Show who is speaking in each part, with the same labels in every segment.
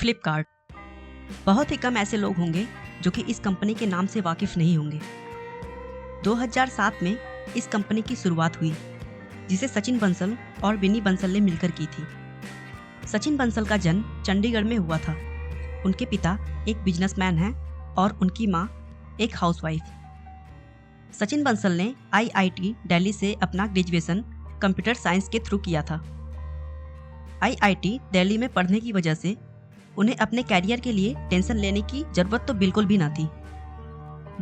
Speaker 1: फ्लिपकार्ट। बहुत ही कम ऐसे लोग होंगे जो कि इस कंपनी के नाम से वाकिफ नहीं होंगे। 2007 में इस कंपनी की शुरुआत हुई, जिसे सचिन बंसल और विन्नी बंसल ने मिलकर की थी। सचिन बंसल का जन्म चंडीगढ़ में हुआ था। उनके पिता एक बिजनेसमैन हैं और उनकी माँ एक हाउसवाइफ। सचिन बंसल ने IIT दिल्ली से अपना ग्रेजुएशन कंप्यूटर साइंस के थ्रू किया था। IIT दिल्ली में पढ़ने की वजह से उन्हें अपने कैरियर के लिए टेंशन लेने की जरूरत तो बिल्कुल भी ना थी।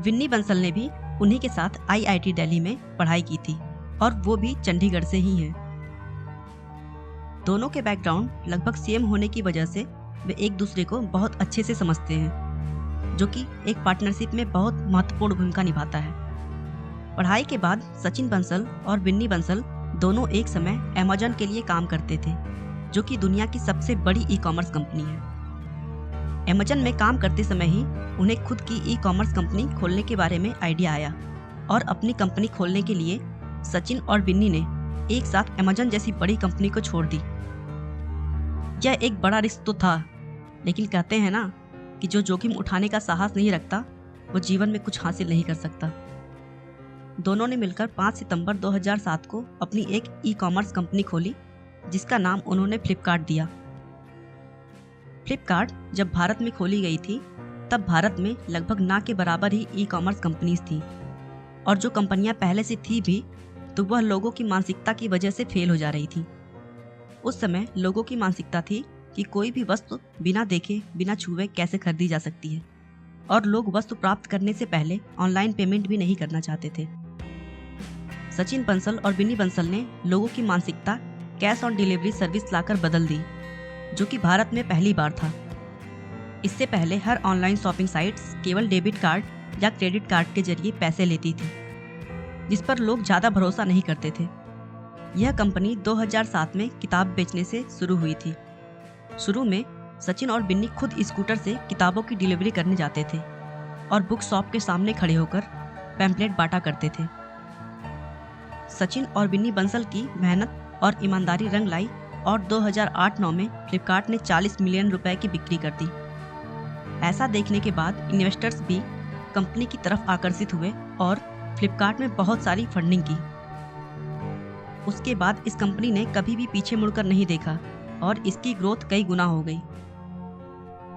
Speaker 1: विन्नी बंसल ने भी उन्हीं के साथ IIT दिल्ली में पढ़ाई की थी और वो भी चंडीगढ़ से ही हैं। दोनों के बैकग्राउंड लगभग सेम होने की वजह से वे एक दूसरे को बहुत अच्छे से समझते हैं, जो कि एक पार्टनरशिप में बहुत महत्वपूर्ण भूमिका निभाता है। पढ़ाई के बाद सचिन बंसल और विन्नी बंसल दोनों एक समय Amazon के लिए काम करते थे, जो कि दुनिया की सबसे बड़ी ई-कॉमर्स कंपनी है। Amazon में काम करते समय ही उन्हें खुद की ई-कॉमर्स कंपनी खोलने के बारे में आइडिया आया और अपनी कंपनी खोलने के लिए सचिन और विन्नी ने एक साथ Amazon जैसी बड़ी कंपनी को छोड़ दी। यह एक बड़ा रिस्क तो था, लेकिन कहते हैं ना कि जो जोखिम उठाने का साहस नहीं रखता वो जीवन में कुछ हासिल नहीं कर सकता। दोनों ने मिलकर 5 सितंबर 2007 को अपनी एक ई-कॉमर्स कंपनी खोली, जिसका नाम उन्होंने फ्लिपकार्ट दिया। फ्लिपकार्ट जब भारत में खोली गई थी, तब भारत में लगभग ना के बराबर ही ई-कॉमर्स कंपनीज थी, और जो कंपनियां पहले से थी भी तो वह लोगों की मानसिकता की वजह से फेल हो जा रही थी। उस समय लोगों की मानसिकता थी कि कोई भी वस्तु बिना देखे बिना छुए कैसे खरीदी जा सकती है, और लोग वस्तु प्राप्त करने से पहले ऑनलाइन पेमेंट भी नहीं करना चाहते थे। सचिन बंसल और विन्नी बंसल ने लोगों की मानसिकता कैश ऑन डिलीवरी सर्विस लाकर बदल दी, जो कि भारत में पहली बार था। इससे पहले हर ऑनलाइन शॉपिंग साइट्स केवल डेबिट कार्ड या क्रेडिट कार्ड के जरिए पैसे लेती थी, जिस पर लोग ज़्यादा भरोसा नहीं करते थे। यह कंपनी 2007 में किताब बेचने से शुरू हुई थी। शुरू में सचिन और विन्नी खुद स्कूटर से किताबों की डिलीवरी करने जाते थे और बुक शॉप के सामने खड़े होकर पैम्पलेट बांटा करते थे। सचिन और विन्नी बंसल की मेहनत और ईमानदारी रंग लाई और 2008-9 में फ्लिपकार्ट ने 40 मिलियन रुपए की बिक्री कर दी। ऐसा देखने के बाद इन्वेस्टर्स भी कंपनी की तरफ आकर्षित हुए और फ्लिपकार्ट में बहुत सारी फंडिंग की। उसके बाद इस कंपनी ने कभी भी पीछे मुड़कर नहीं देखा और इसकी ग्रोथ कई गुना हो गई।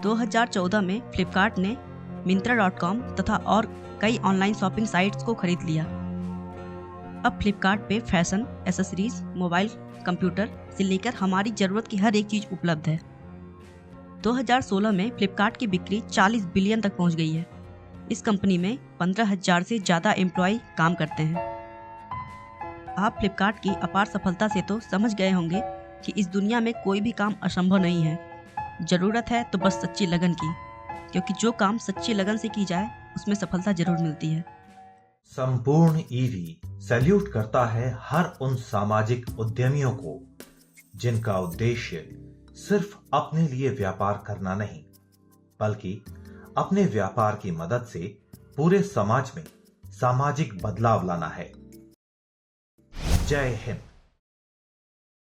Speaker 1: 2014 में फ्लिपकार्ट ने Myntra.com तथा और कई ऑनलाइन शॉपिंग साइट्स को खरीद लिया। अब फ्लिपकार्ट पे फैशन, एसेसरीज, मोबाइल, कंप्यूटर से लेकर हमारी ज़रूरत की हर एक चीज़ उपलब्ध है। 2016 में फ्लिपकार्ट की बिक्री 40 बिलियन तक पहुंच गई है। इस कंपनी में 15,000 से ज़्यादा एम्प्लॉय काम करते हैं। आप फ्लिपकार्ट की अपार सफलता से तो समझ गए होंगे कि इस दुनिया में कोई भी काम असंभव नहीं है। ज़रूरत है तो बस सच्ची लगन की, क्योंकि जो काम सच्ची लगन से की जाए उसमें सफलता जरूर मिलती है।
Speaker 2: संपूर्ण ईवी सैल्यूट करता है हर उन सामाजिक उद्यमियों को जिनका उद्देश्य सिर्फ अपने लिए व्यापार करना नहीं, बल्कि अपने व्यापार की मदद से पूरे समाज में सामाजिक बदलाव लाना है। जय हिंद।